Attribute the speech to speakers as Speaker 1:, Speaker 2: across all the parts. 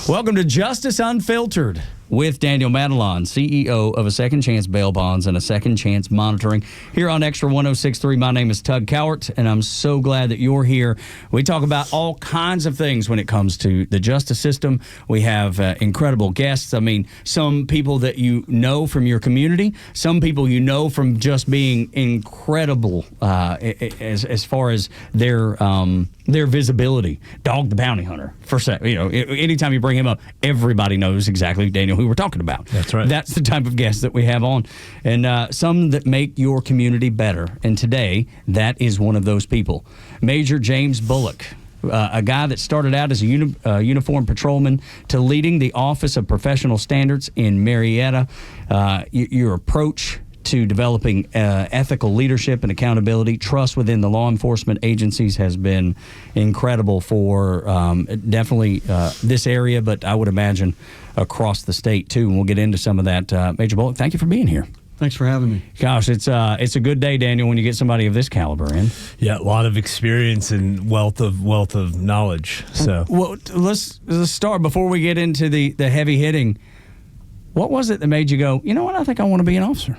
Speaker 1: Welcome to Justice Unfiltered with Daniel Matalon, CEO of a Second Chance Bail Bonds and a Second Chance Monitoring. Here on Extra 106.3, my name is Cowart, and I'm so glad that you're here. We talk about all kinds of things when it comes to the justice system. We have incredible guests. I mean, some people that you know from your community, some people you know from just being incredible as far as their visibility. Dog the Bounty Hunter, anytime you bring him up, everybody knows exactly, Daniel, who we're talking about.
Speaker 2: That's right.
Speaker 1: That's the type of guests that we have on. And some that make your community better. And today, that is one of those people. Major James Bullock, a guy that started out as a uniformed patrolman to leading the Office of Professional Standards in Marietta. Your approach to developing ethical leadership and accountability, trust within the law enforcement agencies has been incredible for definitely this area, but I would imagine across the state too. And we'll get into some of that. Major Bullock, thank you for being here.
Speaker 3: Thanks for having me.
Speaker 1: Gosh, it's a good day, Daniel, when you get somebody of this caliber in.
Speaker 2: Yeah, a lot of experience and wealth of knowledge. So,
Speaker 1: well, let's start before we get into the heavy hitting. What was it that made you go, you know what, I think I want to be an officer?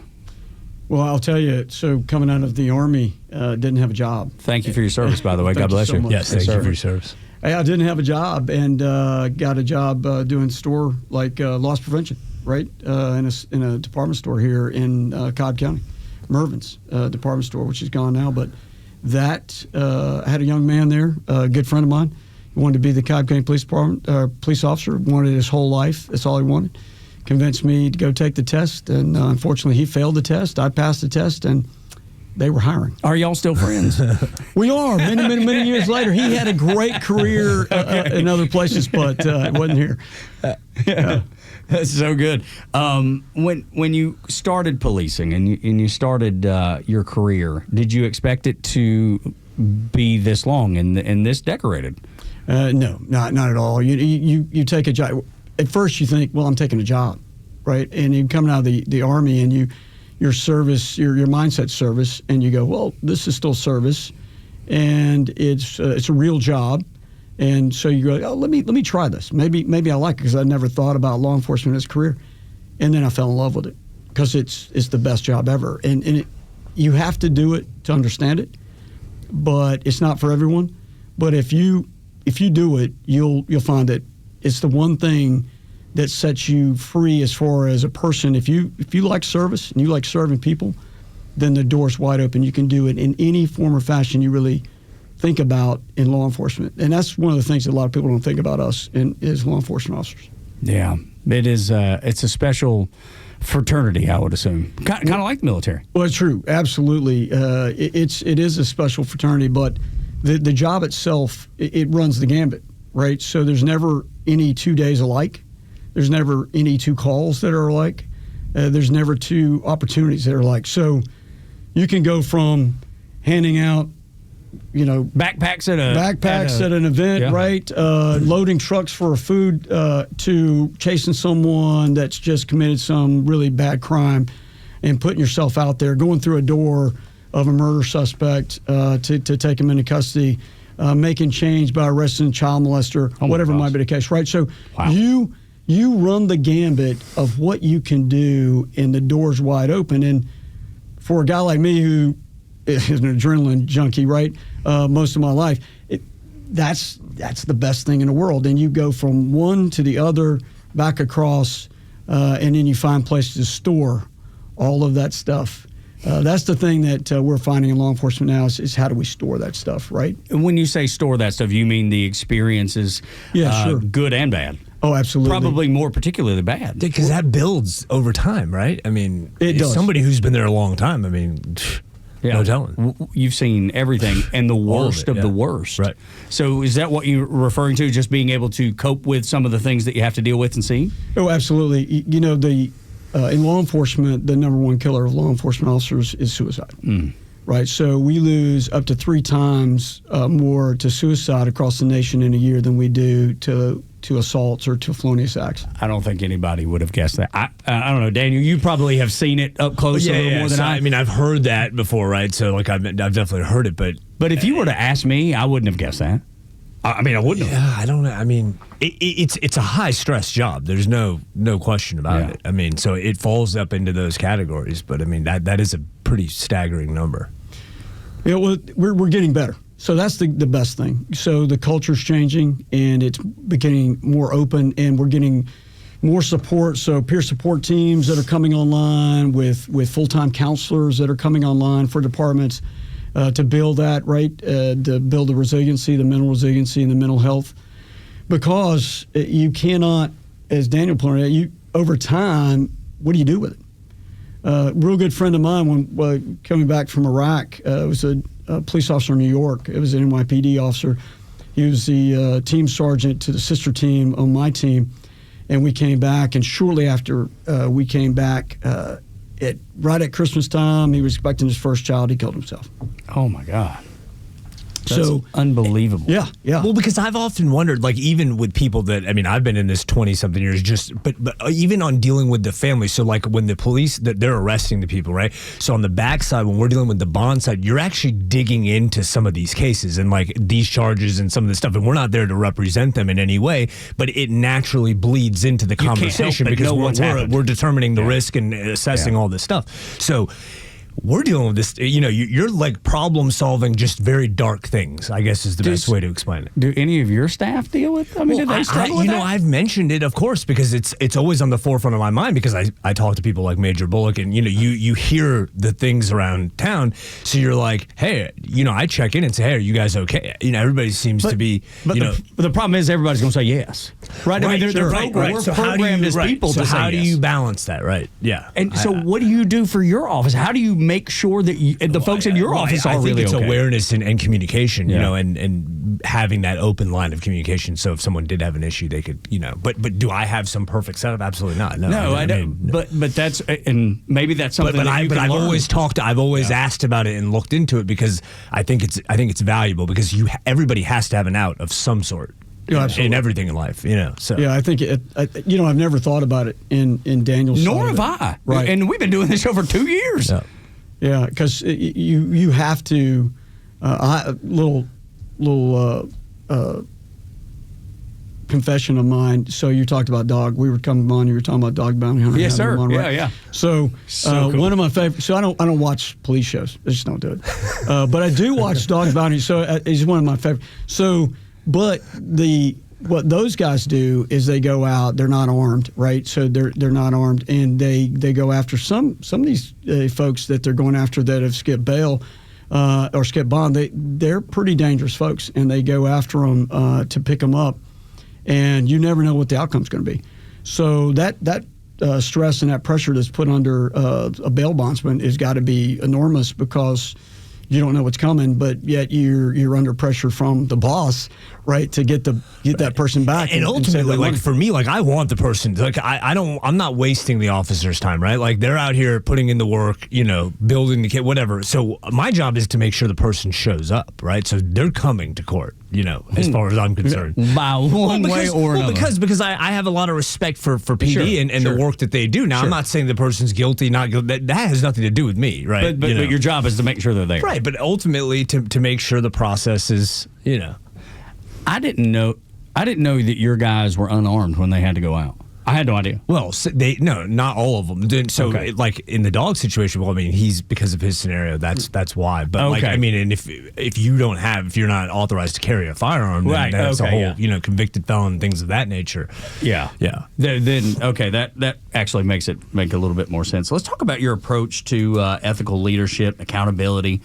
Speaker 3: Well, I'll tell you, so coming out of the Army, didn't have a job.
Speaker 1: Thank you for your service, by the way. God bless you.
Speaker 3: So
Speaker 2: yes, thank you for your service.
Speaker 3: I didn't have a job and got a job doing store loss prevention, right, in a department store here in Cobb County, Mervin's department store, which is gone now. But that I had a young man there, a good friend of mine. He wanted to be the Cobb County Police Department police officer. Wanted his whole life. That's all he wanted. Convinced me to go take the test, and unfortunately, he failed the test. I passed the test, and they were hiring.
Speaker 1: Are y'all still friends?
Speaker 3: We are. Many years later. He had a great career in other places, but it wasn't here.
Speaker 1: That's so good. When you started policing and you started your career, did you expect it to be this long and this decorated?
Speaker 3: No, not at all. You take a job. At first, you think, well, I'm taking a job, right? And you come out of the Army and your service, your mindset service, and you go, well, this is still service, and it's a real job, and so you go, oh, let me try this. Maybe I like it because I never thought about law enforcement as a career, and then I fell in love with it because it's the best job ever, and you have to do it to understand it, but it's not for everyone. But if you do it, you'll find that it's the one thing that sets you free as far as a person. If you like service and you like serving people, then the door's wide open. You can do it in any form or fashion you really think about in law enforcement. And that's one of the things that a lot of people don't think about us as law enforcement officers.
Speaker 1: Yeah, it is. It's a special fraternity, I would assume. Kind of like the military.
Speaker 3: Well, it's true. Absolutely. It is a special fraternity, but the job itself, it runs the gambit, right? So there's never any 2 days alike. There's never any two calls that are alike. There's never two opportunities that are alike. So you can go from handing out,
Speaker 1: backpacks
Speaker 3: at an event, yeah, right? Loading trucks for food to chasing someone that's just committed some really bad crime and putting yourself out there, going through a door of a murder suspect to take him into custody, making change by arresting a child molester, whatever might be the case, right? So wow. You run the gambit of what you can do, and the door's wide open. And for a guy like me who is an adrenaline junkie, right, most of my life, that's the best thing in the world. And you go from one to the other, back across, and then you find places to store all of that stuff. That's the thing that we're finding in law enforcement now is how do we store that stuff, right?
Speaker 1: And when you say store that stuff, you mean the experiences,
Speaker 3: sure,
Speaker 1: good and bad?
Speaker 3: Oh, absolutely.
Speaker 1: Probably more particularly bad.
Speaker 2: Because that builds over time, right? I mean,
Speaker 3: it does.
Speaker 2: Somebody who's been there a long time, I mean, no telling.
Speaker 1: You've seen everything and the worst of the worst.
Speaker 2: Right.
Speaker 1: So is that what you're referring to, just being able to cope with some of the things that you have to deal with and see?
Speaker 3: Oh, absolutely. In law enforcement, the number one killer of law enforcement officers is suicide. Right, so we lose up to 3 times more to suicide across the nation in a year than we do to assaults or to felonious acts.
Speaker 1: I don't think anybody would have guessed that. I don't know, Daniel, you probably have seen it up close a little more than I.
Speaker 2: I mean, I've heard that before, right? So, I've definitely heard it, but
Speaker 1: if you were to ask me, I wouldn't have guessed that. I mean, I wouldn't have.
Speaker 2: Yeah, I don't know. I mean, it's a high stress job. There's no question about it. I mean, so it falls up into those categories. But I mean, that is a pretty staggering number.
Speaker 3: Yeah, well, we're getting better. So that's the best thing. So the culture's changing, and it's becoming more open, and we're getting more support. So peer support teams that are coming online with full-time counselors that are coming online for departments to build that, right? To build the resiliency, the mental resiliency, and the mental health. Because you cannot, as Daniel pointed out, over time, what do you do with it? A real good friend of mine, when coming back from Iraq, was a police officer in New York. It was an NYPD officer. He was the team sergeant to the sister team on my team. And we came back, and shortly after we came back, right at Christmas time, he was expecting his first child. He killed himself.
Speaker 1: Oh, my God. That's
Speaker 3: so
Speaker 1: unbelievable.
Speaker 3: Yeah.
Speaker 2: Well, because I've often wondered, like, even with people that, I mean, I've been in this 20-something years, but even on dealing with the family. So, like, when the police, they're arresting the people, right? So on the backside, when we're dealing with the bond side, you're actually digging into some of these cases and, like, these charges and some of this stuff. And we're not there to represent them in any way, but it naturally bleeds into the conversation because we're determining the risk and assessing all this stuff. So we're dealing with this, you're like problem solving just very dark things, I guess is the best way to explain it.
Speaker 1: Do any of your staff deal with, do they struggle with that?
Speaker 2: I've mentioned it, of course, because it's always on the forefront of my mind because I talk to people like Major Bullock and, you hear the things around town. So you're like, hey, I check in and say, hey, are you guys okay? Everybody seems to be,
Speaker 1: but the problem is everybody's going to say yes. Right? I mean, they're
Speaker 2: right.
Speaker 1: We're programmed as people to say yes.
Speaker 2: So how do you balance that, right? Yeah.
Speaker 1: And so what do you do for your office? How do you make sure that the folks in your office are really okay?
Speaker 2: I think it's awareness and communication, and having that open line of communication. So if someone did have an issue, they could, But do I have some perfect setup? Absolutely not. No,
Speaker 1: I don't. But that's, and maybe that's something. But
Speaker 2: I've always talked. I've always asked about it and looked into it because I think it's valuable because everybody has to have an out of some sort. In everything in life, So
Speaker 3: yeah, I think I've never thought about it in Daniel's.
Speaker 1: Nor have I. Right, and we've been doing this show for 2 years.
Speaker 3: Yeah, because you have to. Little confession of mine. So you talked about dog. We were coming on. You were talking about dog bounty hunter.
Speaker 1: Yes, sir.
Speaker 3: On, right?
Speaker 1: Yeah.
Speaker 3: So
Speaker 1: cool.
Speaker 3: One of my favorite. So I don't watch police shows. I just don't do it. But I do watch dog bounty. So it's one of my favorite. So. But what those guys do is they go out. They're not armed, right? So they're not armed, and they go after some of these folks that they're going after that have skipped bail or skipped bond. They're pretty dangerous folks, and they go after them to pick them up, and you never know what the outcome's going to be. So that stress and that pressure that's put under a bail bondsman has got to be enormous because you don't know what's coming, but yet you're under pressure from the boss, right, to get that person back.
Speaker 2: And ultimately, like for me, like I want the person. Like I'm not wasting the officer's time, right? Like they're out here putting in the work, building the kit, whatever. So my job is to make sure the person shows up, right? So they're coming to court, as far as I'm concerned.
Speaker 1: By one way or another.
Speaker 2: Because I have a lot of respect for PD and the work that they do. Now I'm not saying the person's guilty, not guilty. That has nothing to do with me, right?
Speaker 1: But your job is to make sure they're there.
Speaker 2: Right, but ultimately to make sure the process is,
Speaker 1: I didn't know that your guys were unarmed when they had to go out. I had no idea.
Speaker 2: Well, not all of them. So, like in the dog situation, well, I mean, he's because of his scenario. That's why. But and if you're not authorized to carry a firearm, then that's a whole convicted felon, things of that nature.
Speaker 1: Yeah. Then that actually make a little bit more sense. Let's talk about your approach to ethical leadership, accountability,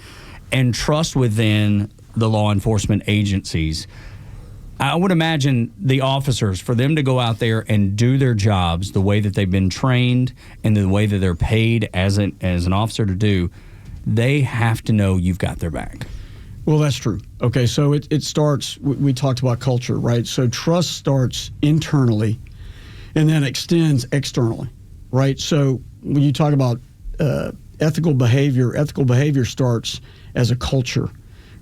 Speaker 1: and trust within the law enforcement agencies. I would imagine the officers, for them to go out there and do their jobs the way that they've been trained and the way that they're paid as an officer to do, they have to know you've got their back.
Speaker 3: Well, that's true. Okay, so it starts, we talked about culture, right? So trust starts internally and then extends externally, right? So when you talk about ethical behavior starts as a culture.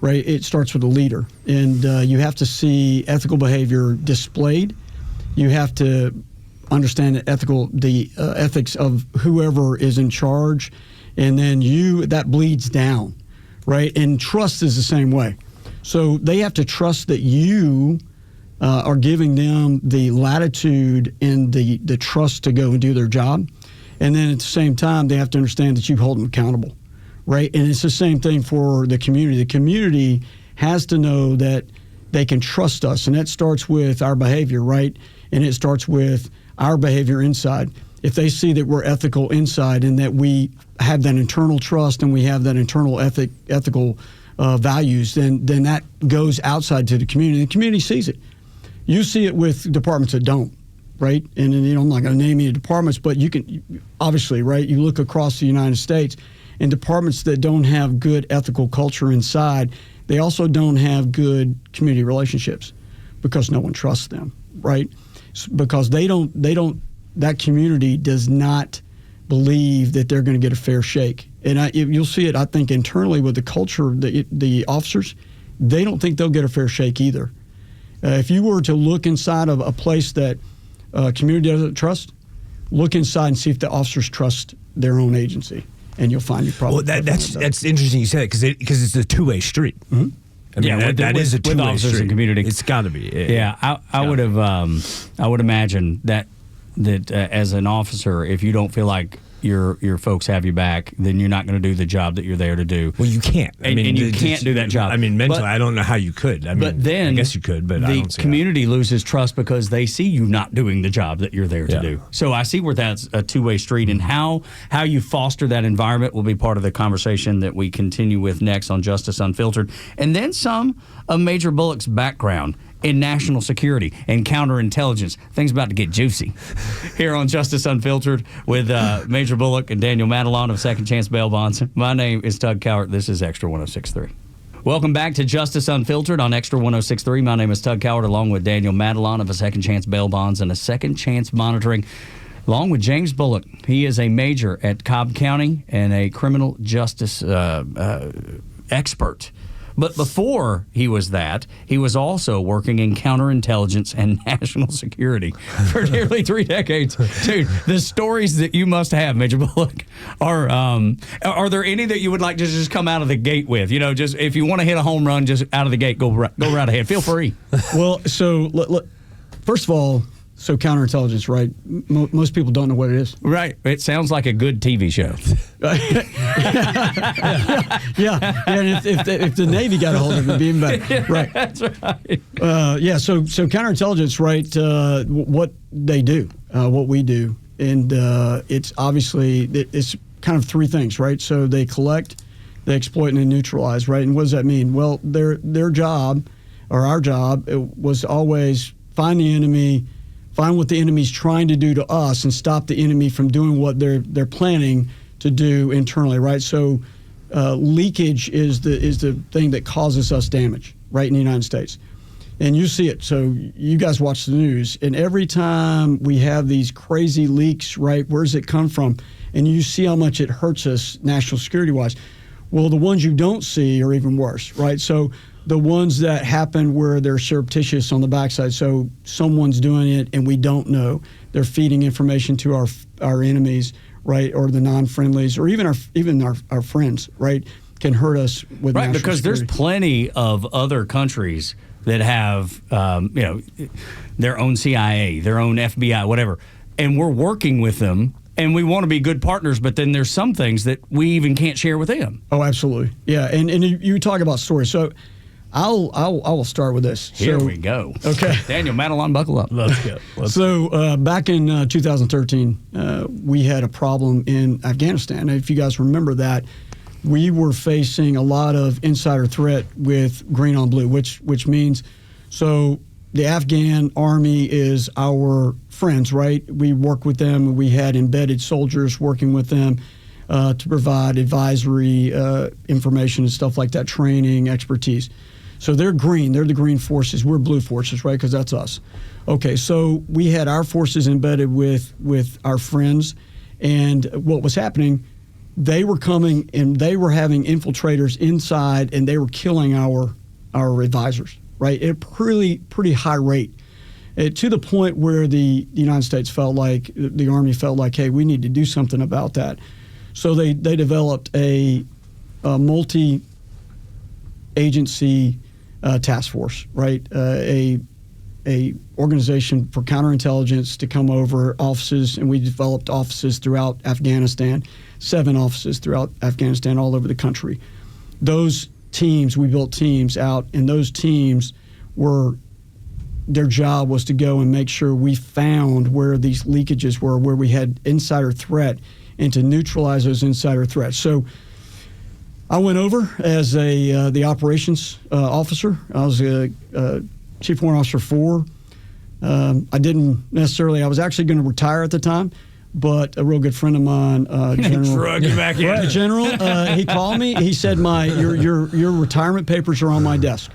Speaker 3: Right, it starts with a leader, and you have to see ethical behavior displayed. You have to understand the ethics of whoever is in charge, and then that bleeds down, right? And trust is the same way. So they have to trust that you are giving them the latitude and the trust to go and do their job. And then at the same time, they have to understand that you hold them accountable, right? And it's the same thing for the community. The community has to know that they can trust us, and that starts with our behavior, right? And it starts with our behavior inside. If they see that we're ethical inside and that we have that internal trust and we have that internal ethical values, then that goes outside to the community. The community sees it. You see it with departments that don't, right? And I'm not going to name any departments, but you can obviously, right? You look across the United States, and departments that don't have good ethical culture inside, they also don't have good community relationships because no one trusts them, right? Because that community does not believe that they're going to get a fair shake. And you'll see it, I think, internally with the culture, the officers, they don't think they'll get a fair shake either. If you were to look inside of a place that community doesn't trust, look inside and see if the officers trust their own agency, and you'll find you probably.
Speaker 2: Well, that's interesting you said it because it's a two-way street.
Speaker 3: Mm-hmm.
Speaker 2: I mean, that is a two-way
Speaker 1: with officers
Speaker 2: street.
Speaker 1: and community.
Speaker 2: It's got to be.
Speaker 1: I would imagine that as an officer, if you don't feel like your folks have you back, then you're not going to do the job that you're there to do.
Speaker 2: Well, you can't.
Speaker 1: And you can't do that job.
Speaker 2: I mean, mentally, I don't know how you could.
Speaker 1: But then,
Speaker 2: I guess you could, but I don't see
Speaker 1: the community loses trust because they see you not doing the job that you're there to do. So I see where that's a two-way street, and how you foster that environment will be part of the conversation that we continue with next on Justice Unfiltered. And then some of Major Bullock's background in national security and counterintelligence. Things about to get juicy here on Justice Unfiltered with Major Bullock and Daniel Matalon of Second Chance Bail Bonds. My name is Tug Cowart. This is Extra 106.3. Welcome back to Justice Unfiltered on Extra 106.3. My name is Tug Cowart, along with Daniel Matalon of a Second Chance Bail Bonds and a Second Chance Monitoring, along with James Bullock. He is a major at Cobb County and a criminal justice expert. But before he was that, he was also working in counterintelligence and national security for nearly 3 decades. Dude, the stories that you must have, Major Bullock, are there any that you would like to just come out of the gate with? You know, just if you want to hit a home run, just out of the gate, go right ahead. Feel free.
Speaker 3: Well, so first of all, so counterintelligence, right? Most people don't know what it is.
Speaker 1: Right. It sounds like a good TV show.
Speaker 3: Yeah. And if the Navy got a hold of it, it'd be even better. Right.
Speaker 1: That's right.
Speaker 3: So counterintelligence, right? What they do, what we do, and it's obviously it's kind of three things, right? So they collect, they exploit, and they neutralize, right? And what does that mean? Well, their job, or our job, was always find the enemy. Find what the enemy's trying to do to us and stop the enemy from doing what they're planning to do internally, right? So leakage is the thing that causes us damage, right, in the United States. And you see it. So you guys watch the news, and every time we have these crazy leaks, right, where does it come from? And you see how much it hurts us national security-wise. Well, the ones you don't see are even worse, right? So the ones that happen where they're surreptitious on the backside, so someone's doing it and we don't know. They're feeding information to our enemies, right, or the non-friendlies, or even our friends, right, can hurt us with
Speaker 1: right,
Speaker 3: national
Speaker 1: because
Speaker 3: security.
Speaker 1: there's plenty of other countries that have their own CIA, their own FBI, whatever, and we're working with them. And we want to be good partners, but then there's some things that we even can't share with them.
Speaker 3: Oh, absolutely, yeah. And you talk about stories, so I will start with this.
Speaker 1: Here we go.
Speaker 3: Okay,
Speaker 1: Daniel Matalon, buckle up.
Speaker 2: Let's go.
Speaker 3: Back in 2013, we had a problem in Afghanistan. If you guys remember that, we were facing a lot of insider threat with green on blue, which means so. The Afghan army is our friends, right? We work with them. We had embedded soldiers working with them to provide advisory information and stuff like that, training, expertise. So they're green. They're the green forces. We're blue forces, right? Because that's us. Okay, so we had our forces embedded with our friends. And what was happening, they were coming and they were having infiltrators inside, and they were killing our advisors. Right, at a pretty high rate, to the point where the United States felt like, the Army felt like, hey, we need to do something about that. So they developed a multi-agency task force, right? A organization for counterintelligence to come over offices, and we developed offices throughout Afghanistan, 7 offices throughout Afghanistan, all over the country. Those teams, we built teams out, and those teams their job was to go and make sure we found where these leakages were, where we had insider threat, and to neutralize those insider threats. So I went over as the operations officer. I was a Chief Warrant Officer 4. I didn't necessarily, I was actually going to retire at the time, but a real good friend of mine, General.
Speaker 1: Drug you back in.
Speaker 3: Right, General, he called me. He said, your retirement papers are on my desk.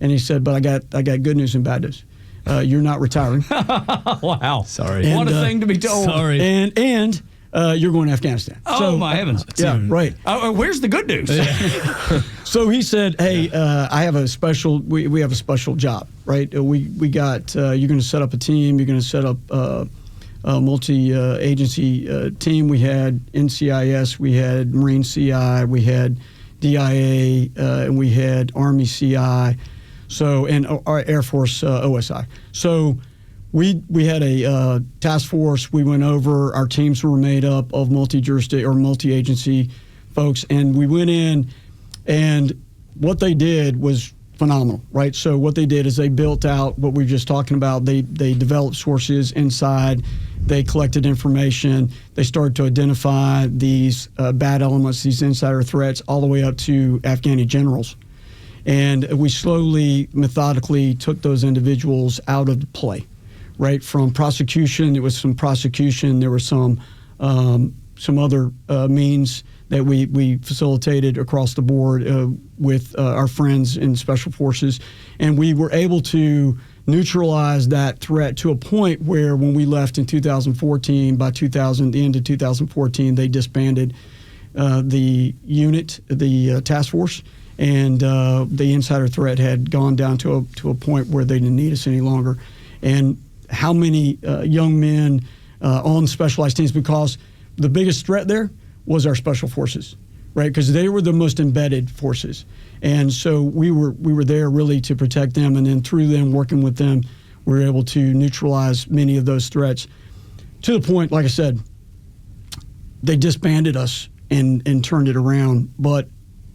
Speaker 3: And he said, but I got good news and bad news. You're not retiring.
Speaker 1: Wow.
Speaker 2: Sorry.
Speaker 1: What a thing to be told.
Speaker 2: Sorry.
Speaker 3: And you're going to Afghanistan.
Speaker 1: Oh, my heavens.
Speaker 3: Yeah, right.
Speaker 1: Where's the good news?
Speaker 3: So he said, hey, I have a special, we have a special job, right? We got, you're going to set up a team. You're going to set up a multi-agency team. We had NCIS, we had Marine CI, we had DIA, and we had Army CI, and our Air Force OSI. So we had a task force. We went over. Our teams were made up of multi-agency folks, and we went in, and what they did was phenomenal, right? So what they did is they built out what we were just talking about. They developed sources inside. They collected information. They started to identify these bad elements, these insider threats, all the way up to Afghani generals. And we slowly, methodically took those individuals out of the play, right? From prosecution, there was some prosecution. There were some other means that we facilitated across the board with our friends in Special Forces. And we were able to neutralize that threat to a point where when we left in 2014, by the end of 2014, they disbanded the unit, the task force, and the insider threat had gone down to a point where they didn't need us any longer. And how many young men on specialized teams, because the biggest threat there was our special forces, right? Because they were the most embedded forces. And so we were there really to protect them, and then through them, working with them, we were able to neutralize many of those threats to the point, like I said, they disbanded us and turned it around. But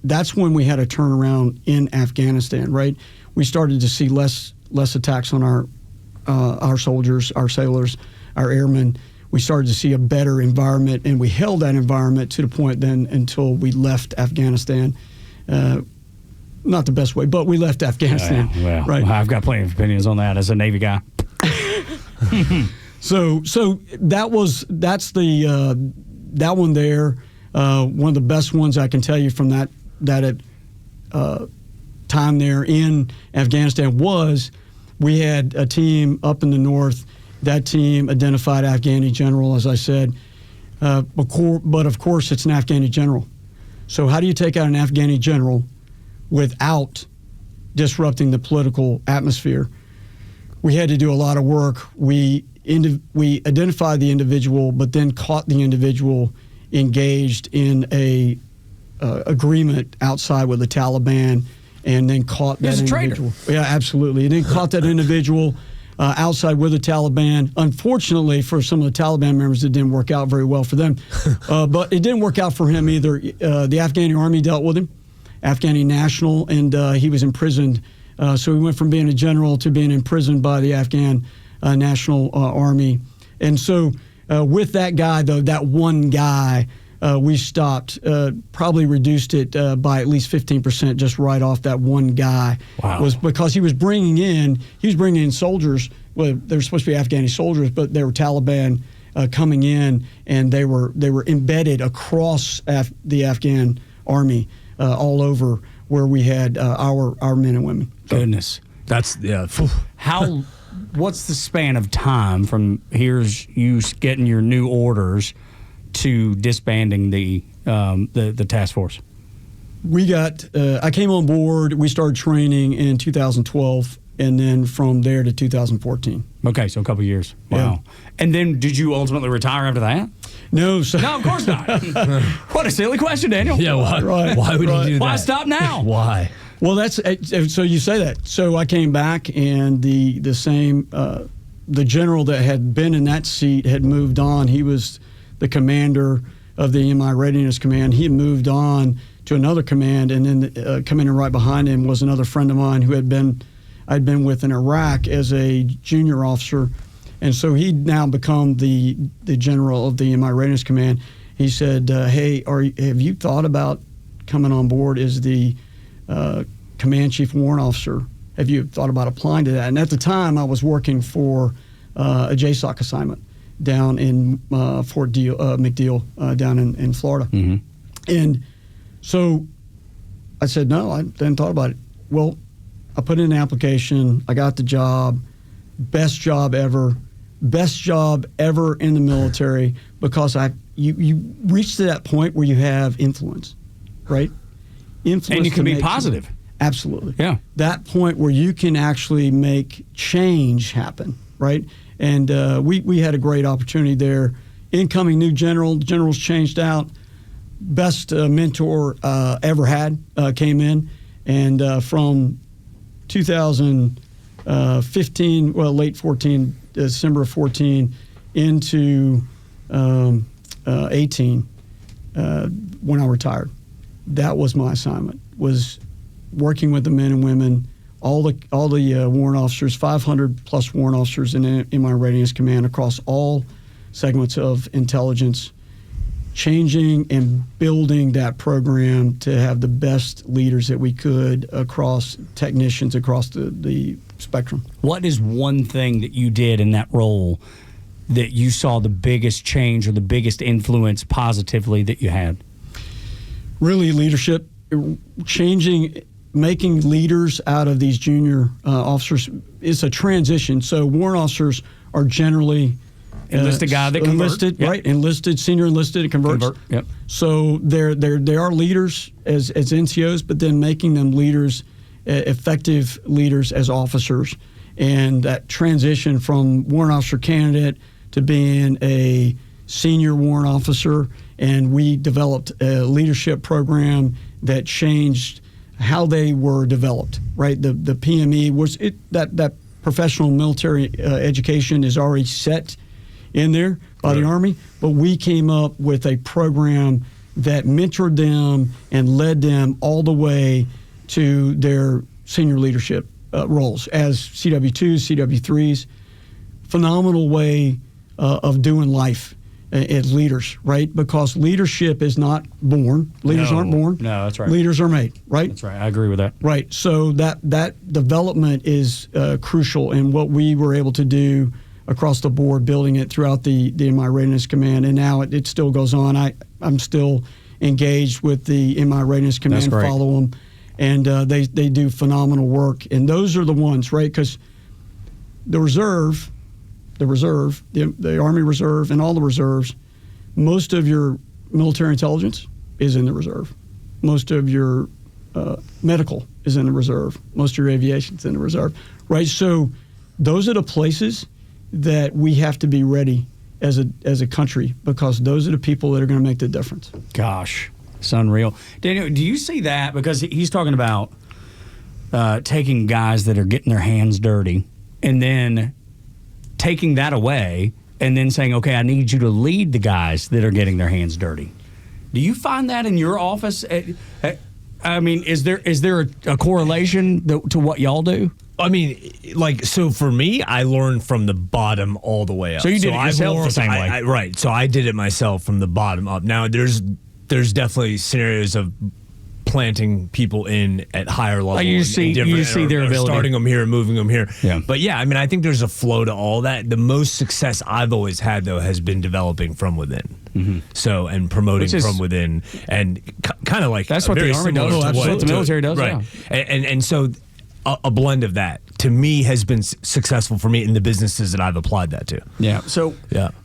Speaker 3: that's when we had a turnaround in Afghanistan, right? We started to see less attacks on our soldiers, our sailors, our airmen. We started to see a better environment, and we held that environment to the point then until we left Afghanistan. Not the best way, but we left Afghanistan.
Speaker 1: Well,
Speaker 3: right?
Speaker 1: I've got plenty of opinions on that as a Navy guy.
Speaker 3: So that's that one there. One of the best ones I can tell you from that time there in Afghanistan was we had a team up in the north. That team identified Afghani general, as I said, but of course it's an Afghani general. So how do you take out an Afghani general without disrupting the political atmosphere? We had to do a lot of work. We identified the individual, but then caught the individual engaged in a agreement outside with the Taliban, and then caught that individual.
Speaker 1: Traitor.
Speaker 3: Yeah, absolutely. And then caught that individual outside with the Taliban. Unfortunately, for some of the Taliban members, it didn't work out very well for them. But it didn't work out for him either. The Afghani army dealt with him, Afghani national, and he was imprisoned. So he went from being a general to being imprisoned by the Afghan national army. And so with that guy, though, that one guy, we stopped, probably reduced it by at least 15% just right off that one guy.
Speaker 1: Wow.
Speaker 3: Was because he was bringing in soldiers. Well, they were supposed to be Afghani soldiers, but they were Taliban coming in, and they were embedded across the Afghan army all over where we had our men and women. So,
Speaker 1: Goodness.
Speaker 2: That's, yeah.
Speaker 1: What's the span of time from here's you getting your new orders to disbanding the task force?
Speaker 3: We got. I came on board. We started training in 2012, and then from there to 2014.
Speaker 1: Okay, so a couple of years. Wow.
Speaker 3: Yeah.
Speaker 1: And then did you ultimately retire after that?
Speaker 3: No, so,
Speaker 1: No, of course not. What a silly question, Daniel.
Speaker 2: Yeah, why?
Speaker 3: Right,
Speaker 2: Why would
Speaker 3: right.
Speaker 2: you do that?
Speaker 1: Why stop now?
Speaker 2: Why?
Speaker 3: Well, that's so you say that. So I came back, and the same the general that had been in that seat had moved on. He was the commander of the MI Readiness Command. He had moved on to another command, and then coming in right behind him was another friend of mine who I'd been with in Iraq as a junior officer, and so he'd now become the general of the MI Readiness Command. He said, "Hey, have you thought about coming on board as the command chief warrant officer? Have you thought about applying to that?" And at the time, I was working for a JSOC assignment down in McDeal, down in Florida.
Speaker 1: Mm-hmm.
Speaker 3: And so I said, no, I hadn't thought about it. Well, I put in an application. I got the job. Best job ever in the military, because you reach to that point where you have influence, right? Influence,
Speaker 1: and you can be positive.
Speaker 3: Absolutely.
Speaker 1: Yeah.
Speaker 3: That point where you can actually make change happen, right? And we had a great opportunity there. Incoming new generals changed out. Best mentor ever had came in. And from 2015, late 14, December of 14, into 18, when I retired. That was my assignment, was working with the men and women, all the warrant officers, 500 plus warrant officers in my Readiness Command across all segments of intelligence, changing and building that program to have the best leaders that we could across technicians across the spectrum.
Speaker 1: What is one thing that you did in that role that you saw the biggest change or the biggest influence positively that you had?
Speaker 3: Really, leadership, making leaders out of these junior officers. It's a transition. So warrant officers are generally
Speaker 1: enlisted guy that convert.
Speaker 3: Enlisted, yep. Right? Enlisted, senior enlisted, and converts.
Speaker 1: Yep.
Speaker 3: So they are leaders as NCOs, but then making them leaders, effective leaders as officers, and that transition from warrant officer candidate to being a senior warrant officer. And we developed a leadership program that changed how they were developed, right? The PME was that professional military education is already set in there by the Army, but we came up with a program that mentored them and led them all the way to their senior leadership roles as CW2s, CW3s. Phenomenal way of doing life as leaders, right? Because leadership is not born. Leaders aren't born.
Speaker 1: No, that's right.
Speaker 3: Leaders are made, right?
Speaker 1: That's right. I agree with that.
Speaker 3: Right. So that development is crucial, and what we were able to do across the board, building it throughout the MI Readiness Command, and now it still goes on. I'm still engaged with the MI Readiness Command, follow them, and they do phenomenal work. And those are the ones, right? Because the reserve, the Army Reserve, and all the reserves, most of your military intelligence is in the reserve. Most of your medical is in the reserve. Most of your aviation is in the reserve, right? So those are the places that we have to be ready as a country, because those are the people that are going to make the difference.
Speaker 1: Gosh, it's unreal. Daniel, do you see that? Because he's talking about taking guys that are getting their hands dirty and then taking that away and then saying, okay, I need you to lead the guys that are getting their hands dirty. Do you find that in your office? I mean, is there a correlation to what y'all do?
Speaker 2: I mean, so for me, I learned from the bottom all the way up.
Speaker 1: So you did it yourself the same way.
Speaker 2: Right. So I did it myself from the bottom up. Now, there's definitely scenarios of planting people in at higher levels.
Speaker 1: You see their ability.
Speaker 2: Starting them here and moving them here.
Speaker 1: Yeah.
Speaker 2: But yeah, I mean, I think there's a flow to all that. The most success I've always had, though, has been developing from within. Mm-hmm. So, and promoting from within, and kind of like
Speaker 1: that's what the Army does. That's what the military does.
Speaker 2: Right.
Speaker 1: Yeah.
Speaker 2: And so a blend of that, to me, has been successful for me in the businesses that I've applied that to.
Speaker 1: Yeah. So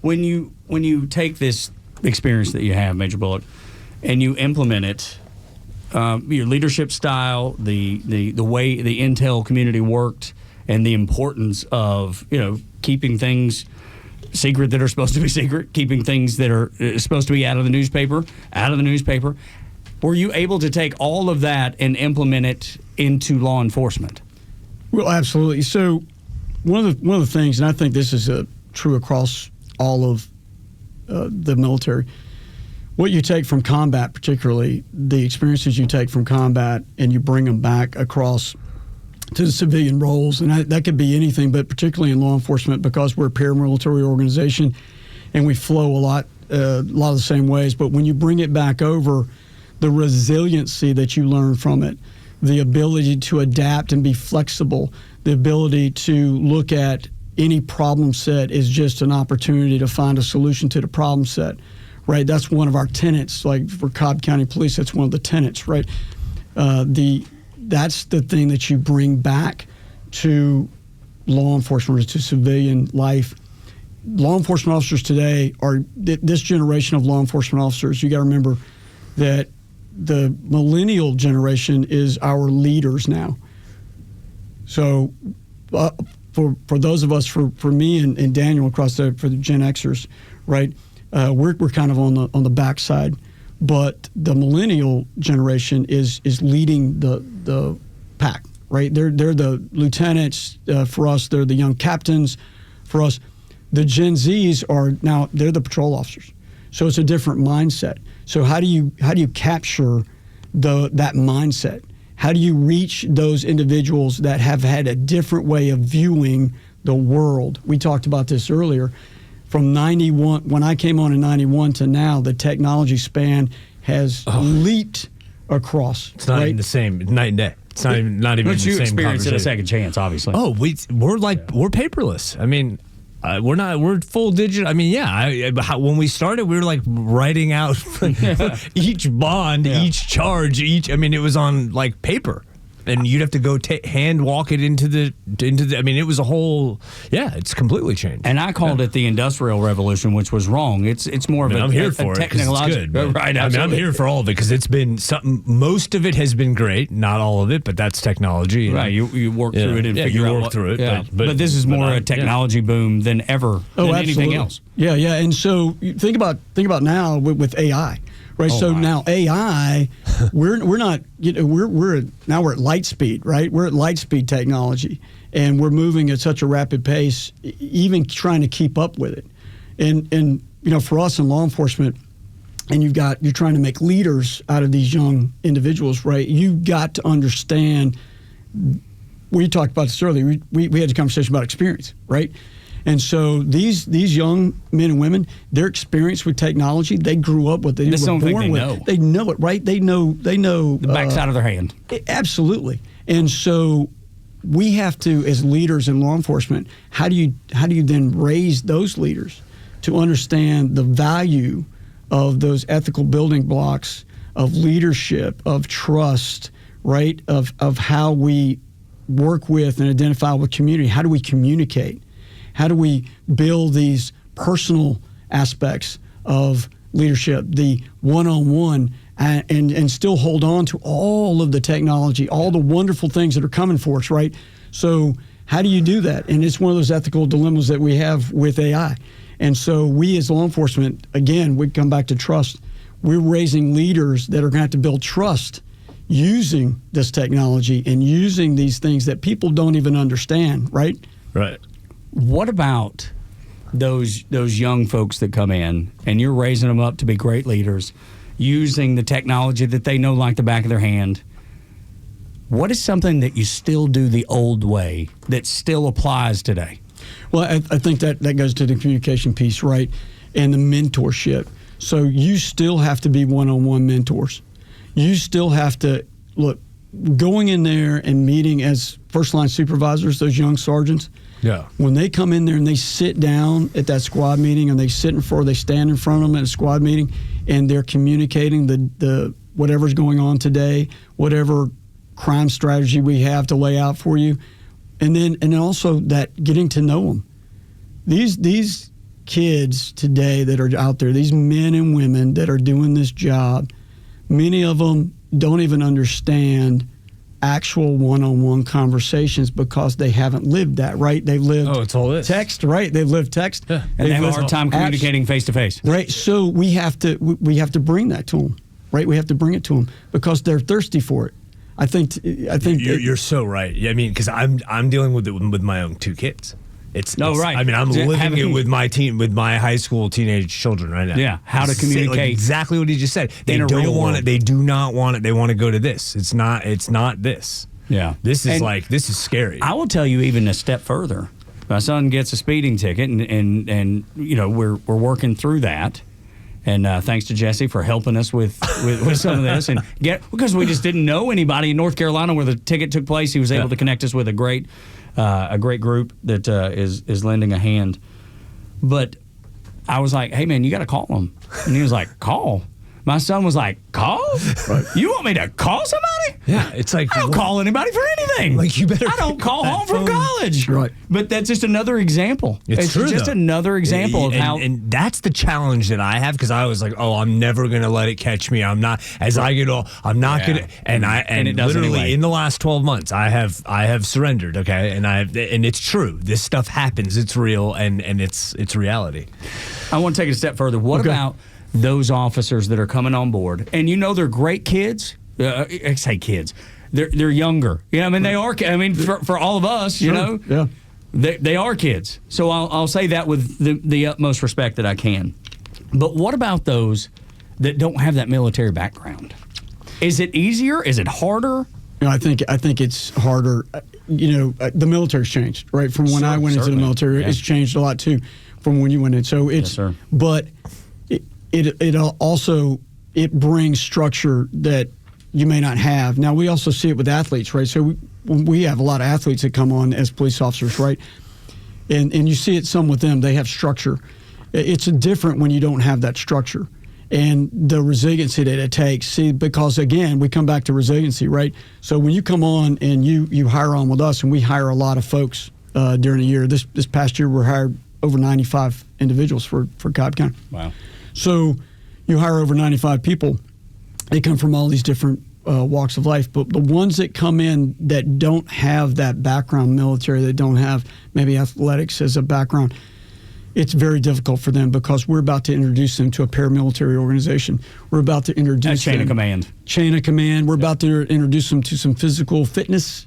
Speaker 1: when you take this experience that you have, Major Bullock, and you implement it, your leadership style, the way the intel community worked, and the importance of keeping things secret that are supposed to be secret, keeping things that are supposed to be out of the newspaper. were you able to take all of that and implement it into law enforcement?
Speaker 3: Well, absolutely. So one of the things, and I think this is true across all of the military, what you take from combat, particularly the experiences you take from combat, and you bring them back across to the civilian roles, and that could be anything, but particularly in law enforcement, because we're a paramilitary organization and we flow a lot of the same ways. But when you bring it back over, the resiliency that you learn from it, the ability to adapt and be flexible, the ability to look at any problem set is just an opportunity to find a solution to the problem set, right? That's one of our tenets. Like for Cobb County Police, that's one of the tenets, right? That's the thing that you bring back to law enforcement or to civilian life. Law enforcement officers today are this generation of law enforcement officers. You got to remember that the millennial generation is our leaders now. So for those of us, for me and Daniel for the Gen Xers, right, we're kind of on the backside. But the millennial generation is leading the pack, right? They're the lieutenants for us. They're the young captains for us. The Gen Zs they're the patrol officers. So it's a different mindset. So how do you capture that mindset? How do you reach those individuals that have had a different way of viewing the world? We talked about this earlier. From 91, when I came on in 91 to now, the technology span has leaped across.
Speaker 2: It's not even the same night and day. It's not even the same.
Speaker 1: But you experienced it a second chance, obviously.
Speaker 2: Oh, we're paperless. I mean, we're full digital. I mean, when we started, we were like writing out each bond, each charge, I mean, it was on like paper. And you'd have to go hand walk it into the. I mean, it was a whole. Yeah, it's completely changed.
Speaker 1: And I called it the Industrial Revolution, which was wrong. It's more of
Speaker 2: I'm here for it. It's good, right? I mean, I'm here for all of it because it's been something. Most of it has been great, not all of it, but that's technology.
Speaker 1: Right, you work through it and figure out.
Speaker 2: You work through it.
Speaker 1: Yeah. But this is more a technology boom than ever than anything else.
Speaker 3: Yeah. And so think about now with AI. Right, now AI, we're not, we're at light speed, right? We're at light speed technology, and we're moving at such a rapid pace, even trying to keep up with it. And for us in law enforcement, and you're trying to make leaders out of these young individuals, right? You've got to understand. We talked about this earlier. We had a conversation about experience, right? And so these young men and women, their experience with technology, they grew up with it. They were born with it. They know it, right? They know
Speaker 1: the backside of their hand.
Speaker 3: Absolutely. And so we have to, as leaders in law enforcement, how do you then raise those leaders to understand the value of those ethical building blocks of leadership, of trust, right? Of how we work with and identify with community. How do we communicate? How do we build these personal aspects of leadership, the one-on-one, and still hold on to all of the technology, all the wonderful things that are coming for us, right? So how do you do that? And it's one of those ethical dilemmas that we have with AI. And so we as law enforcement, again, we come back to trust. We're raising leaders that are going to have to build trust using this technology and using these things that people don't even understand, right?
Speaker 2: Right.
Speaker 1: What about those young folks that come in and you're raising them up to be great leaders, using the technology that they know like the back of their hand? What is something that you still do the old way that still applies today?
Speaker 3: Well, I think that goes to the communication piece, right, and the mentorship. So you still have to be one-on-one mentors. You still have to, look, going in there and meeting as first-line supervisors, those young sergeants, when they come in there and they sit down at that squad meeting and they stand in front of them at a squad meeting and they're communicating the whatever's going on today, whatever crime strategy we have to lay out for you, and then also that getting to know them. These kids today that are out there, these men and women that are doing this job, many of them don't even understand actual one-on-one conversations because they haven't lived that, right? They've lived
Speaker 2: it's all this.
Speaker 3: Text, right? They've lived text.
Speaker 1: Yeah. And they have a hard time communicating face-to-face.
Speaker 3: Right. So we have to bring that to them. right? We have to bring it to them because they're thirsty for it. I think
Speaker 2: you're so right. I mean, because I'm dealing with it with my own 2 kids.
Speaker 1: Right.
Speaker 2: I mean, I'm living it with my high school teenage children right now.
Speaker 1: Yeah, how to communicate.
Speaker 2: Like exactly what he just said. They don't want it. They do not want it. They want to go to this. It's not this.
Speaker 1: Yeah.
Speaker 2: This is scary.
Speaker 1: I will tell you even a step further. My son gets a speeding ticket, and you know we're working through that. And thanks to Jesse for helping us with some of this, and because we just didn't know anybody in North Carolina where the ticket took place. He was able to connect us with a great group that is lending a hand. But I was like, "Hey man, you got to call him," and he was like, "Call." My son was like, "Call? Right. You want me to call somebody?"
Speaker 2: Yeah, it's like
Speaker 1: I don't call anybody for anything.
Speaker 2: Like you better.
Speaker 1: I don't call home from college.
Speaker 3: Right.
Speaker 1: But that's just another example.
Speaker 2: It's true,
Speaker 1: just
Speaker 2: though.
Speaker 1: Another example of how.
Speaker 2: And that's the challenge that I have because I was like, oh, I'm never gonna let it catch me. I'm not. As I get old, I'm not gonna. And
Speaker 1: it does
Speaker 2: literally
Speaker 1: anyway.
Speaker 2: in the last 12 months, I have surrendered. Okay, and it's true. This stuff happens. It's real, and it's reality.
Speaker 1: I want to take it a step further. What about those officers that are coming on board, and you know they're great kids? I say kids. They're younger. Yeah, I mean they are. I mean for all of us, you know, they are kids. So I'll say that with the utmost respect that I can. But what about those that don't have that military background? Is it easier? Is it harder?
Speaker 3: You know, I think it's harder. You know, the military's changed, right? From when I went into the military, it's changed a lot too. From when you went in, so it's. But it also brings structure that you may not have. Now, we also see it with athletes, right? So we have a lot of athletes that come on as police officers, right? And you see it some with them. They have structure. It's different when you don't have that structure. And the resiliency that it takes. See, because, again, we come back to resiliency, right? So when you come on and you hire on with us, and we hire a lot of folks during the year. This past year, we hired over 95 individuals for Cobb County.
Speaker 1: Wow.
Speaker 3: So you hire over 95 people. They come from all these different walks of life, but the ones that come in that don't have that background military, that don't have maybe athletics as a background, it's very difficult for them because we're about to introduce them to a paramilitary organization. We're about to introduce
Speaker 1: chain of command.
Speaker 3: Chain of command. We're about to introduce them to some physical fitness,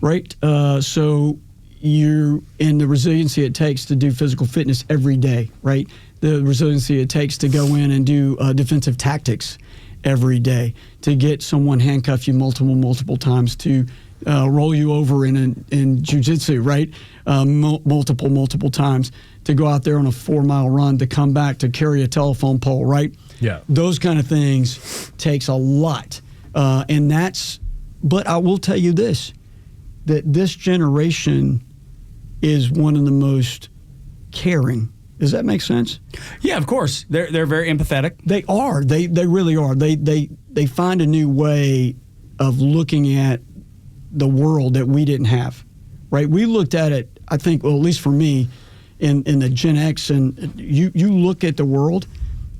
Speaker 3: right? So you're in the resiliency it takes to do physical fitness every day, right? The resiliency it takes to go in and do defensive tactics every day, to get someone handcuff you multiple times, to roll you over in jiu-jitsu, right? Multiple times, to go out there on a 4-mile run, to come back, to carry a telephone pole, right?
Speaker 2: Yeah.
Speaker 3: Those kind of things takes a lot. But I will tell you this, that this generation is one of the most caring. Does that make sense?
Speaker 1: Yeah, of course. They're very empathetic.
Speaker 3: They are. They really are. They find a new way of looking at the world that we didn't have, right? We looked at it, I think, well, at least for me, in the Gen X, and you look at the world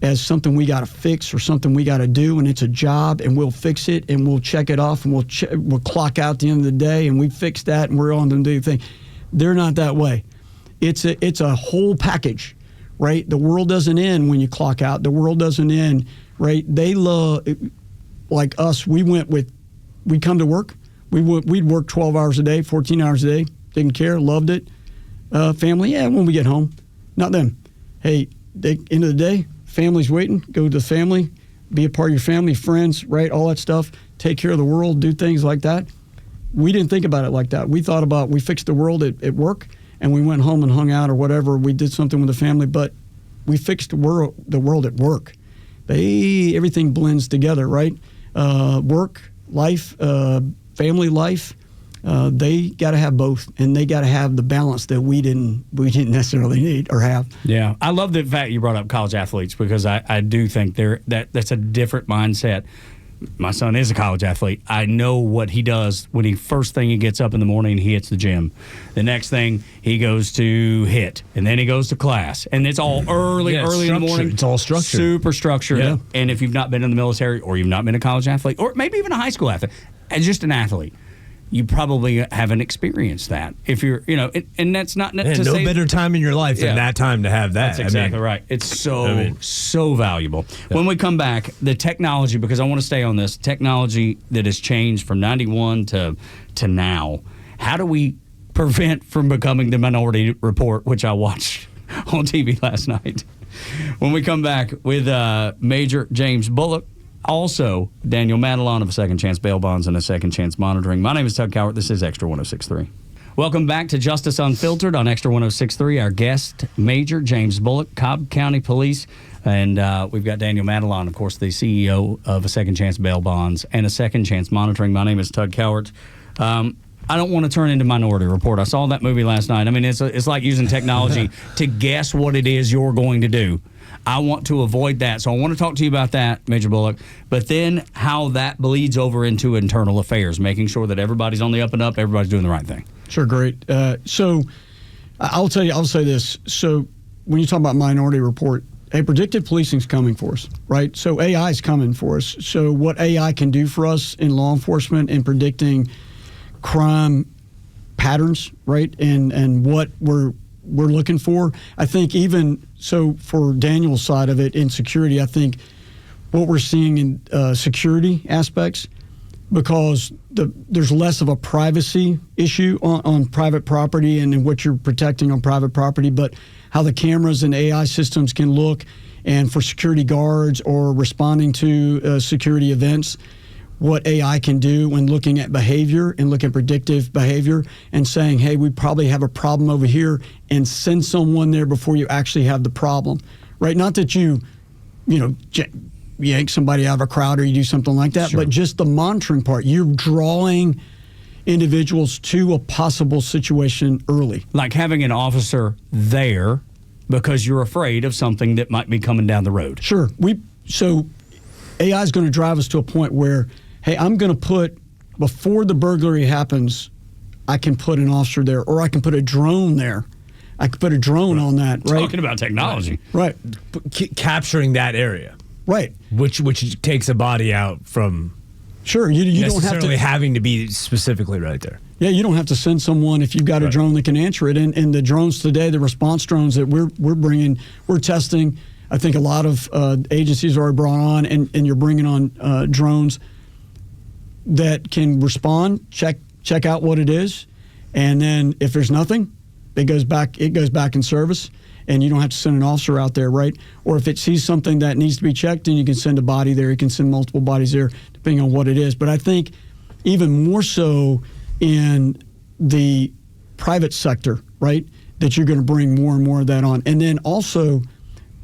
Speaker 3: as something we got to fix or something we got to do, and it's a job, and we'll fix it, and we'll check it off, and we'll clock out at the end of the day, and we fix that, and we're on to do the thing. They're not that way. It's a whole package, right? The world doesn't end when you clock out. The world doesn't end, right? They love, like us, we'd come to work. We'd work 12 hours a day, 14 hours a day, didn't care, loved it. Family, yeah, when we get home. Not them. Hey, end of the day, family's waiting, go to the family, be a part of your family, friends, right? All that stuff, take care of the world, do things like that. We didn't think about it like that. We thought about, we fixed the world at work, and we went home and hung out or whatever. We did something with the family, but we fixed the world at work. Everything blends together, right? Work, life, family life. They got to have both, and they got to have the balance that we didn't necessarily need or have.
Speaker 1: Yeah, I love the fact you brought up college athletes, because I do think that's a different mindset. My son is a college athlete. I know what he does when first thing he gets up in the morning, he hits the gym. The next thing, he goes to hit, and then he goes to class. And it's all early in the morning.
Speaker 2: It's all structured.
Speaker 1: Super structured.
Speaker 2: Yeah.
Speaker 1: And if you've not been in the military, or you've not been a college athlete, or maybe even a high school athlete, as just an athlete, you probably haven't experienced that. If you're, and that's not to
Speaker 2: no
Speaker 1: say
Speaker 2: better time in your life than that time to have that.
Speaker 1: That's exactly right. It's so valuable. Yeah. When we come back, the technology, because I want to stay on this, technology that has changed from 91 to now. How do we prevent from becoming the Minority Report, which I watched on TV last night? When we come back with Major James Bullock, also Daniel Matalon of a Second Chance Bail Bonds and a Second Chance Monitoring. My name is Tug Cowart. This is Extra 106.3. Welcome back to Justice Unfiltered on Extra 106.3. Our guest, Major James Bullock, Cobb County Police. And we've got Daniel Matalon, of course, the CEO of a Second Chance Bail Bonds and a Second Chance Monitoring. My name is Tug Cowart. I don't want to turn into Minority Report. I saw that movie last night. I mean, it's like using technology to guess what it is you're going to do. I want to avoid that. So I want to talk to you about that, Major Bullock, but then how that bleeds over into internal affairs, making sure that everybody's on the up and up, everybody's doing the right thing.
Speaker 3: Sure, great. So I'll say this. So when you talk about Minority Report, predictive policing is coming for us, right? So AI is coming for us. So what AI can do for us in law enforcement in predicting crime patterns, right, and what we're looking for. I think even so for Daniel's side of it in security, I think what we're seeing in security aspects, because there's less of a privacy issue on private property and in what you're protecting on private property, but how the cameras and AI systems can look, and for security guards or responding to security events, what AI can do when looking at behavior and looking at predictive behavior and saying, hey, we probably have a problem over here, and send someone there before you actually have the problem, right? Not that you yank somebody out of a crowd or you do something like that, but just the monitoring part. You're drawing individuals to a possible situation early.
Speaker 1: Like having an officer there because you're afraid of something that might be coming down the road.
Speaker 3: Sure. So AI is going to drive us to a point where, hey, I'm going to put, before the burglary happens, I can put an officer there, or I can put a drone there. I can put a drone on that, right?
Speaker 1: Talking about technology.
Speaker 3: Right.
Speaker 2: Capturing that area.
Speaker 3: Right.
Speaker 2: Which takes a body out from
Speaker 3: you don't have to
Speaker 2: having to be specifically right there.
Speaker 3: Yeah, you don't have to send someone if you've got a drone that can answer it. And the drones today, the response drones that we're bringing, we're testing. I think a lot of agencies are already brought on, and you're bringing on drones that can respond, check out what it is, and then if there's nothing, it goes back in service, and you don't have to send an officer out there, right? Or if it sees something that needs to be checked, then you can send a body there. You can send multiple bodies there, depending on what it is. But I think even more so in the private sector, right, that you're going to bring more and more of that on. And then also,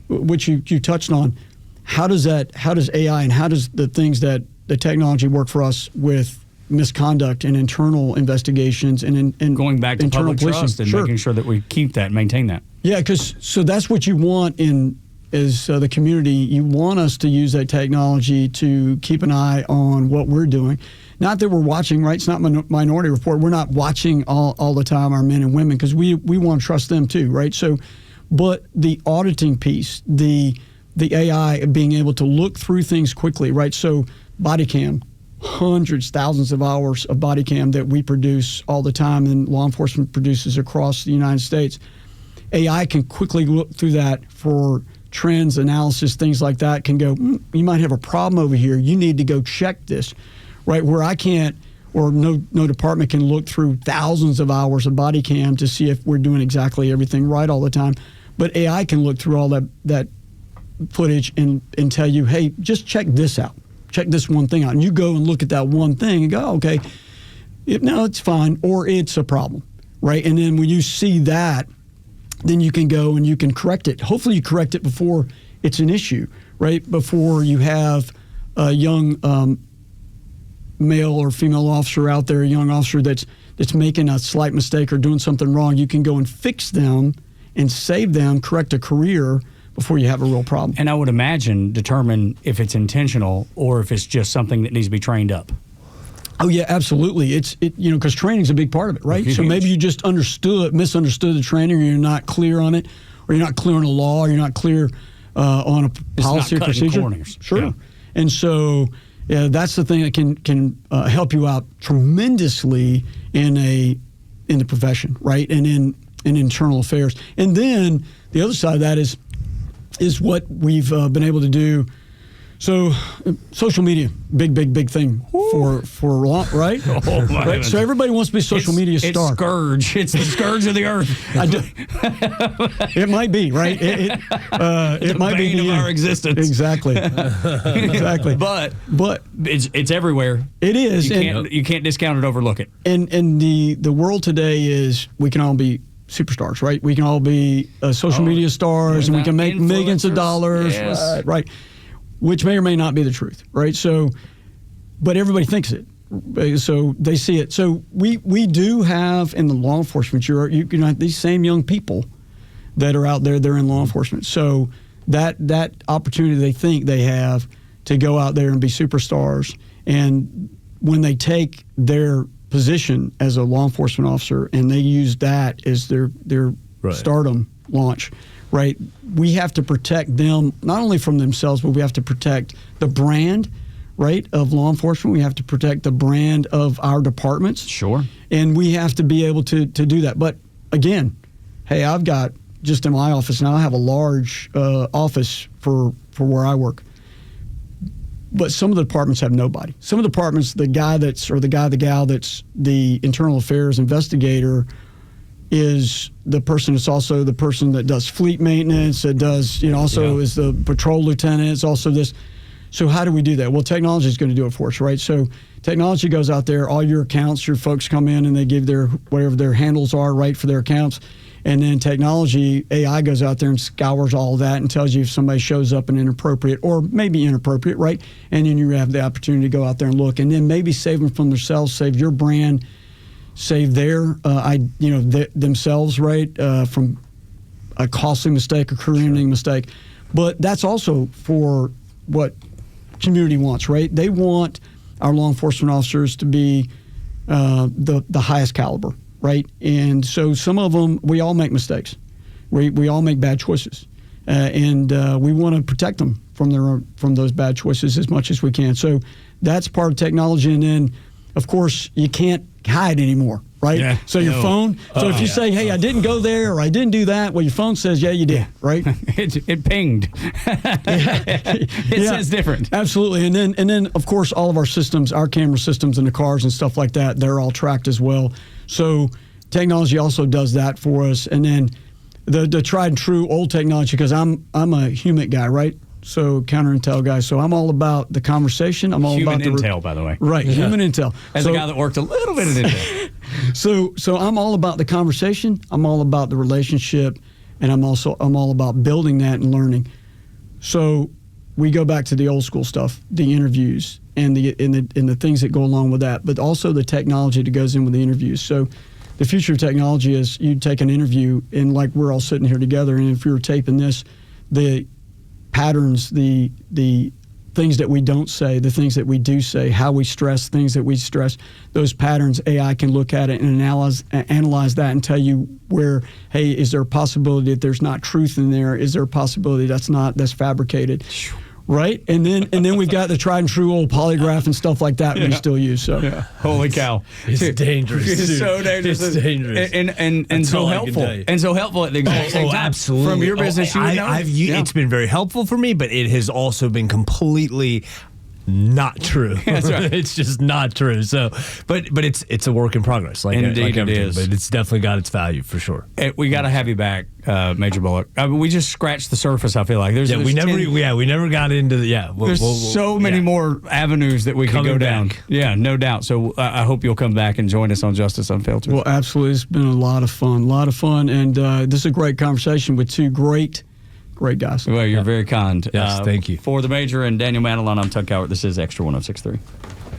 Speaker 3: which you touched on, how does AI and how does the things that the technology work for us with misconduct and internal investigations and
Speaker 1: going back to
Speaker 3: internal
Speaker 1: public
Speaker 3: policing.
Speaker 1: Trust and making sure that we keep that and maintain that.
Speaker 3: Yeah, so that's what you want as the community. You want us to use that technology to keep an eye on what we're doing. Not that we're watching, right? It's not Minority Report. We're not watching all the time our men and women, because we want to trust them too, right? So, but the auditing piece, the AI being able to look through things quickly, right? So body cam, hundreds, thousands of hours of body cam that we produce all the time and law enforcement produces across the United States. AI can quickly look through that for trends, analysis, things like that, can go, you might have a problem over here. You need to go check this, right? Where I can't, or no department can look through thousands of hours of body cam to see if we're doing exactly everything right all the time. But AI can look through all that footage and tell you, hey, just check this out. Check this one thing out. And you go and look at that one thing and go, okay, no, it's fine, or it's a problem, right? And then when you see that, then you can go and you can correct it. Hopefully you correct it before it's an issue, right? Before you have a young male or female officer out there, a young officer that's making a slight mistake or doing something wrong, you can go and fix them and save them, correct a career before you have a real problem.
Speaker 1: And I would imagine determine if it's intentional or if it's just something that needs to be trained up.
Speaker 3: Oh yeah, absolutely. Because training's a big part of it, right? So maybe you just misunderstood the training, or you're not clear on it, or you're not clear on a law, or you're not clear on a policy or procedure.
Speaker 1: Corners.
Speaker 3: Sure.
Speaker 1: Yeah.
Speaker 3: And so that's the thing that can help you out tremendously in the profession, right? And in internal affairs. And then the other side of that is what we've been able to do. So social media, big thing for law, right?
Speaker 1: Oh, my
Speaker 3: right? So everybody wants to be a social media star.
Speaker 1: It's scourge. It's the scourge of the earth.
Speaker 3: It might be, right? It might be
Speaker 1: of our existence.
Speaker 3: Exactly. Exactly.
Speaker 1: But it's everywhere.
Speaker 3: It is.
Speaker 1: You can't discount it, overlook it.
Speaker 3: And the world today is we can all be superstars, right? We can all be social media stars, and we can make millions of dollars,
Speaker 1: yes.
Speaker 3: right? Which may or may not be the truth, right? So, but everybody thinks it, so they see it. So we do have in the law enforcement, you can have these same young people that are out there. They're in law enforcement, so that opportunity they think they have to go out there and be superstars, and when they take their position as a law enforcement officer and they use that as their
Speaker 2: right.
Speaker 3: stardom launch. Right, we have to protect them not only from themselves, but we have to protect the brand, right, of law enforcement. We have to protect the brand of our departments.
Speaker 1: Sure.
Speaker 3: And we have to be able to do that. But again, hey, I've got just in my office now. I have a large office for where I work. But some of the departments have nobody. Some of the departments, the gal that's the internal affairs investigator is the person that's also the person that does fleet maintenance, that does, is the patrol lieutenant. It's also this. So how do we do that? Well, technology is going to do it for us, right? So technology goes out there, all your accounts, your folks come in and they give their, whatever their handles are, right, for their accounts. And then technology, AI goes out there and scours all of that and tells you if somebody shows up in inappropriate or maybe inappropriate, right? And then you have the opportunity to go out there and look and then maybe save them from themselves, save your brand, save their, themselves, right, from a costly mistake, a career-ending mistake. But that's also for what community wants, right? They want our law enforcement officers to be the highest caliber, right? And so some of them, we all make mistakes. We all make bad choices, and we want to protect them from those bad choices as much as we can. So that's part of technology, and then, of course, you can't hide anymore, right?
Speaker 1: Yeah.
Speaker 3: So your phone. So if you say, "Hey, I didn't go there," or "I didn't do that," well, your phone says, "Yeah, you did," right?
Speaker 1: It pinged. It says different.
Speaker 3: Absolutely. And then of course all of our systems, our camera systems in the cars and stuff like that, they're all tracked as well. So technology also does that for us. And then the tried and true old technology, because I'm a human guy, right? So counterintel guy. So I'm all about the conversation. I'm all
Speaker 1: human
Speaker 3: about
Speaker 1: intel, by the way.
Speaker 3: Right, yeah. Human intel.
Speaker 1: As a guy that worked a little bit in intel.
Speaker 3: So I'm all about the conversation. I'm all about the relationship, and I'm all about building that and learning. So we go back to the old school stuff, the interviews and the things that go along with that, but also the technology that goes in with the interviews. So the future of technology is you take an interview, and like we're all sitting here together, and if we were taping this, the patterns, the things that we don't say, the things that we do say, how we stress, things that we stress, those patterns, AI can look at it and analyze that and tell you where, hey, is there a possibility that there's not truth in there? Is there a possibility that's fabricated? Right? And then we've got the tried and true old polygraph and stuff like that we still use. So
Speaker 1: Holy cow.
Speaker 2: It's dangerous.
Speaker 1: It's so dangerous.
Speaker 2: It's dangerous.
Speaker 1: And so helpful. And so helpful at the exact same time.
Speaker 2: Absolutely.
Speaker 1: From your business,
Speaker 2: it's been very helpful for me, but it has also been completely not true.
Speaker 1: That's right.
Speaker 2: It's just not true. So, but it's a work in progress.
Speaker 1: Indeed, it is.
Speaker 2: But it's definitely got its value for sure.
Speaker 1: We got to have you back, Major Bullock. I mean, we just scratched the surface. I feel like
Speaker 2: we never got into the
Speaker 1: There's so many more avenues that we could go down. Yeah, no doubt. So I hope you'll come back and join us on Justice Unfiltered.
Speaker 3: Well, absolutely. It's been a lot of fun, and this is a great conversation with two great guys.
Speaker 1: Well, you're very kind.
Speaker 2: Yes, thank you.
Speaker 1: For the Major and Daniel Matalon, I'm Tug Cowart. This is Extra 106.3.